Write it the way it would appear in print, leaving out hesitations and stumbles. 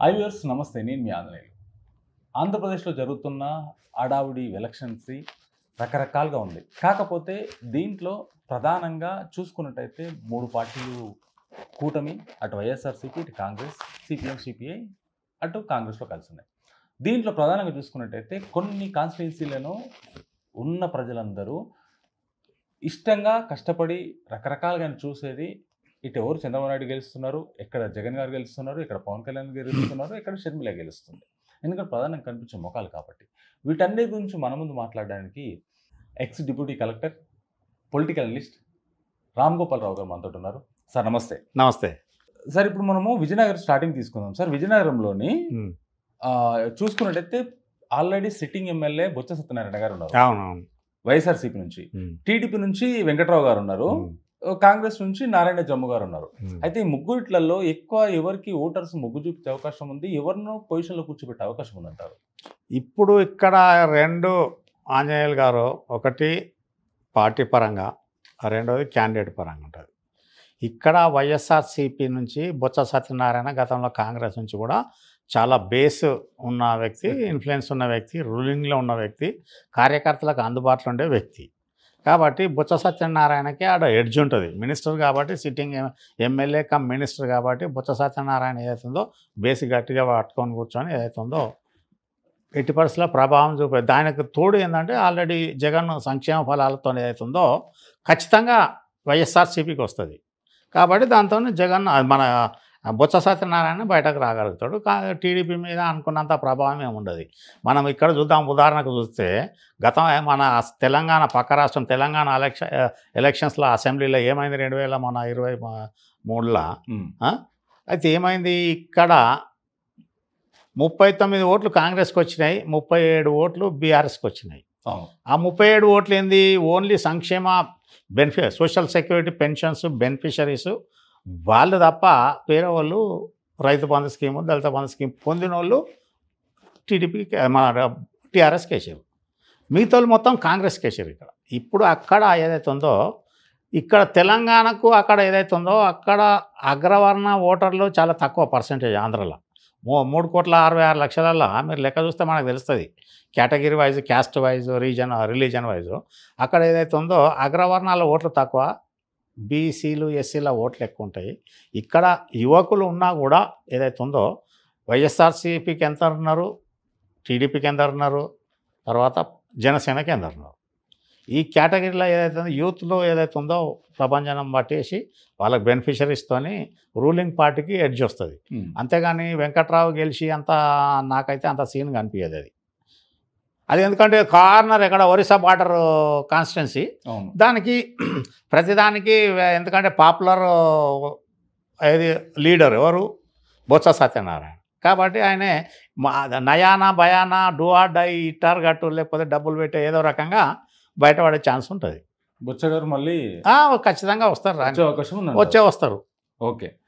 Viewers నమస్తే. నేను మీ ఆంజనేయులు. ఆంధ్రప్రదేశ్‌లో జరుగుతున్న హడావుడి ఎలక్షన్స్ రకరకాలుగా ఉంది. కాకపోతే దీంట్లో ప్రధానంగా చూసుకున్నట్టయితే 3 పార్టీలు కూటమి, అటు వైఎస్ఆర్‌సీపీ, ఇటు కాంగ్రెస్, సీపీఎం, సిపిఐ అటు కాంగ్రెస్‌లో కలిసున్నాయి. దీంట్లో ప్రధానంగా చూసుకున్నట్టయితే కొన్ని కాన్స్టిట్యుయెన్సీలను ఉన్న ప్రజలందరూ ఇష్టంగా కష్టపడి రకరకాలుగా చూసేది ఇటు ఎవరు చంద్రబాబు నాయుడు గెలుస్తున్నారు, ఎక్కడ జగన్ గారు గెలుస్తున్నారు, ఇక్కడ పవన్ కళ్యాణ్ గెలుస్తున్నారు, ఇక్కడ షర్మిల గెలుస్తుంది. ఎందుకంటే ప్రధానంగా కనిపించే మొఖాలు కాబట్టి. వీటన్నిటి గురించి మన ముందు మాట్లాడడానికి ex deputy collector, political analyst Ram Gopal Rao గారు మనతోటి ఉన్నారు. సార్ నమస్తే. నమస్తే. సార్ ఇప్పుడు మనము విజయనగరం స్టార్టింగ్ తీసుకుందాం. సార్ విజయనగరంలోని చూసుకున్నట్టయితే already sitting MLA Botcha Satyanarayana గారు ఉన్నారు. అవునవును. వైఎస్ఆర్సీపీ నుంచి. టీడీపీ నుంచి వెంకట్రావు గారు ఉన్నారు. కాంగ్రెస్ నుంచి నారాయణ జమ్ము గారు ఉన్నారు. అయితే ఈ ముగ్గురిట్లలో ఎక్కువ ఎవరికి ఓటర్స్ మొగ్గు చూపించే అవకాశం ఉంది, ఎవరినో పొజిషన్లో కూర్చోబెట్టే అవకాశం ఉందంటారు? ఇప్పుడు ఇక్కడ 2 ఆంజనేయులు గారు, ఒకటి పార్టీ పరంగా, రెండోది క్యాండిడేట్ పరంగా ఉంటుంది. ఇక్కడ వైఎస్ఆర్సీపీ నుంచి బొత్స సత్యనారాయణ గతంలో కాంగ్రెస్ నుంచి కూడా చాలా బేస్ ఉన్న వ్యక్తి, ఇన్ఫ్లుయెన్స్ ఉన్న వ్యక్తి, రూలింగ్లో ఉన్న వ్యక్తి, కార్యకర్తలకు అందుబాటులో ఉండే వ్యక్తి. కాబట్టి బొత్స సత్యనారాయణకి ఆడ ఎడ్జ్ ఉంటుంది. మినిస్టర్ కాబట్టి, సిట్టింగ్ ఎమ్మెల్యే కమ్ మినిస్టర్ కాబట్టి బొత్స సత్యనారాయణ ఏదైతుందో బేసి గట్టిగా పట్టుకొని కూర్చొని ఏదైతుందో ఎట్టి పరిస్థితుల్లో ప్రభావం చూపే. దానికి తోడు ఏంటంటే ఆల్రెడీ జగన్ సంక్షేమ ఫలాలతో ఏదైతుందో ఖచ్చితంగా వైఎస్ఆర్సీపీకి వస్తుంది. కాబట్టి దాంతో జగన్ మన బొత్స సత్యనారాయణ బయటకు రాగలుగుతాడు. టీడీపీ మీద అనుకున్నంత ప్రభావం ఏమి ఉండదు. మనం ఇక్కడ చూద్దాం, ఉదాహరణకు చూస్తే గతం మన తెలంగాణ పక్క రాష్ట్రం తెలంగాణ ఎలక్షన్స్లో అసెంబ్లీలో ఏమైంది 2023లో అయితే ఏమైంది, ఇక్కడ 39 ఓట్లు కాంగ్రెస్కి వచ్చినాయి, 37 ఓట్లు బీఆర్ఎస్కి వచ్చినాయి. ఆ 37 ఓట్లు ఏంది, ఓన్లీ సంక్షేమ సోషల్ సెక్యూరిటీ పెన్షన్స్ బెనిఫిషరీస్ వాళ్ళు తప్ప వేరే వాళ్ళు రైతు బంధు స్కీము, దళిత బంధు స్కీమ్ పొందిన వాళ్ళు టీడీపీకి మన టీఆర్ఎస్కి వేసారు. మిగతా వాళ్ళు మొత్తం కాంగ్రెస్కి వేసారు. ఇక్కడ ఇప్పుడు అక్కడ ఏదైతే ఉందో, ఇక్కడ తెలంగాణకు అక్కడ ఏదైతే ఉందో అక్కడ అగ్రవర్ణ ఓటర్లు చాలా తక్కువ పర్సెంటేజ్. ఆంధ్రలో 3,66,00,000 మీరు లెక్క చూస్తే మనకు తెలుస్తుంది. Category wise, caste wise, religion wise అక్కడ ఏదైతే ఉందో అగ్రవర్ణాల ఓట్లు తక్కువ, బీసీలు ఎస్సీల ఓట్లు ఎక్కువ ఉంటాయి. ఇక్కడ యువకులు ఉన్నా కూడా ఏదైతే ఉందో వైఎస్ఆర్సీపీకి ఎంత ఉన్నారు, టీడీపీకి ఎంత ఉన్నారు, తర్వాత జనసేనకి ఎంత ఉన్నారు. ఈ కేటగిరీలో ఏదైతే ఉందో యూత్లో ఏదైతే ఉందో ప్రభంజనం పట్టేసి వాళ్ళకి బెనిఫిషరీస్తోని రూలింగ్ పార్టీకి ఎడ్జ్ వస్తుంది. అంతేగాని వెంకట్రావు గెలిచి అంత నాకైతే అంత సీన్ కనిపించదు. అది ఎందుకంటే కార్నర్ ఎక్కడ ఒరిస్సా బార్డర్ కాన్స్టిట్యున్సీ, దానికి ప్రతిదానికి ఎందుకంటే పాపులర్ ఏది లీడర్ ఎవరు, బొత్స సత్యనారాయణ. కాబట్టి ఆయనే నయానా భయానా డూ ఆర్ డై టార్గెట్ లేకపోతే డబ్బులు పెట్టే ఏదో రకంగా బయటపడే ఛాన్స్ ఉంటుంది. బొత్స గారు మళ్ళీ ఖచ్చితంగా వస్తారు, వచ్చే అవకాశం ఉంది. వస్తారు. ఓకే.